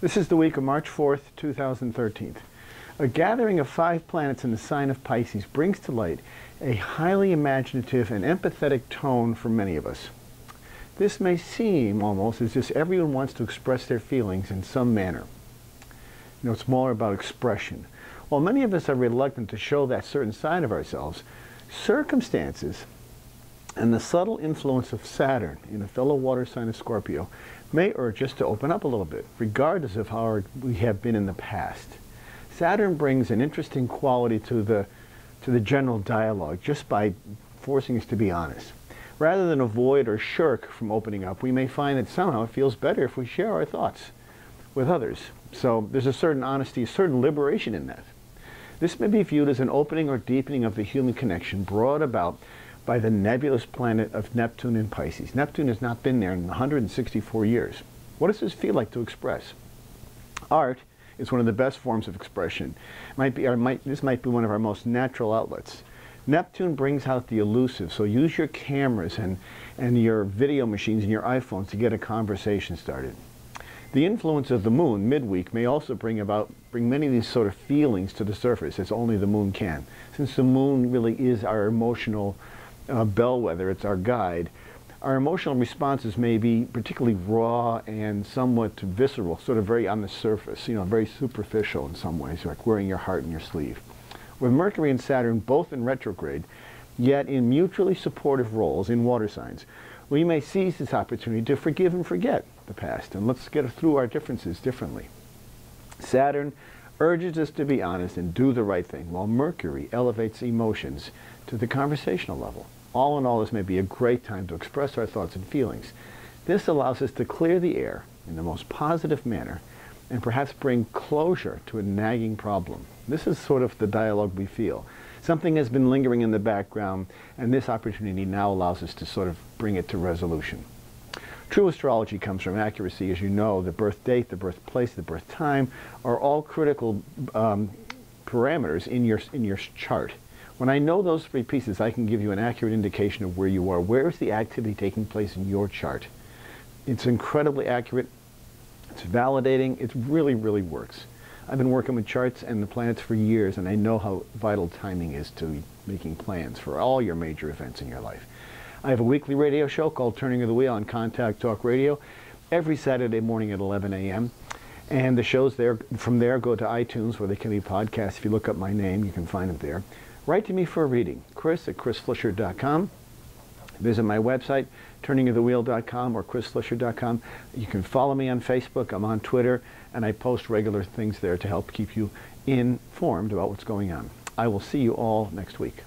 This is the week of March 4th, 2013. A gathering of 5 planets in the sign of Pisces brings to light a highly imaginative and empathetic tone for many of us. This may seem almost as if everyone wants to express their feelings in some manner. You know, it's more about expression. While many of us are reluctant to show that certain side of ourselves, circumstances and the subtle influence of Saturn in a fellow water sign of Scorpio may urge us to open up a little bit, regardless of how we have been in the past. Saturn brings an interesting quality to the general dialogue just by forcing us to be honest. Rather than avoid or shirk from opening up, we may find that somehow it feels better if we share our thoughts with others. So there's a certain honesty, a certain liberation in that. This may be viewed as an opening or deepening of the human connection brought about by the nebulous planet of Neptune in Pisces. Neptune has not been there in 164 years. What does this feel like to express? Art is one of the best forms of expression. This might be one of our most natural outlets. Neptune brings out the elusive, so use your cameras and your video machines and your iPhones to get a conversation started. The influence of the moon midweek may also bring many of these sort of feelings to the surface, as only the moon can. Since the moon really is our emotional bellwether, it's our guide, our emotional responses may be particularly raw and somewhat visceral, sort of very on the surface, you know, very superficial in some ways, like wearing your heart in your sleeve. With Mercury and Saturn both in retrograde, yet in mutually supportive roles in water signs, we may seize this opportunity to forgive and forget the past, and let's get through our differences differently. Saturn urges us to be honest and do the right thing, while Mercury elevates emotions to the conversational level. All in all, this may be a great time to express our thoughts and feelings. This allows us to clear the air in the most positive manner and perhaps bring closure to a nagging problem. This is sort of the dialogue we feel. Something has been lingering in the background, and this opportunity now allows us to sort of bring it to resolution. True astrology comes from accuracy. As you know, the birth date, the birthplace, the birth time are all critical parameters in your chart. When I know those 3 pieces, I can give you an accurate indication of where you are. Where is the activity taking place in your chart? It's incredibly accurate. It's validating. It really, really works. I've been working with charts and the planets for years, and I know how vital timing is to making plans for all your major events in your life. I have a weekly radio show called Turning of the Wheel on Contact Talk Radio every Saturday morning at 11 a.m. And the shows from there go to iTunes, where they can be podcasts. If you look up my name, you can find them there. Write to me for a reading, Chris@chrisflisher.com. Visit my website, turningofthewheel.com or chrisflisher.com. You can follow me on Facebook. I'm on Twitter, and I post regular things there to help keep you informed about what's going on. I will see you all next week.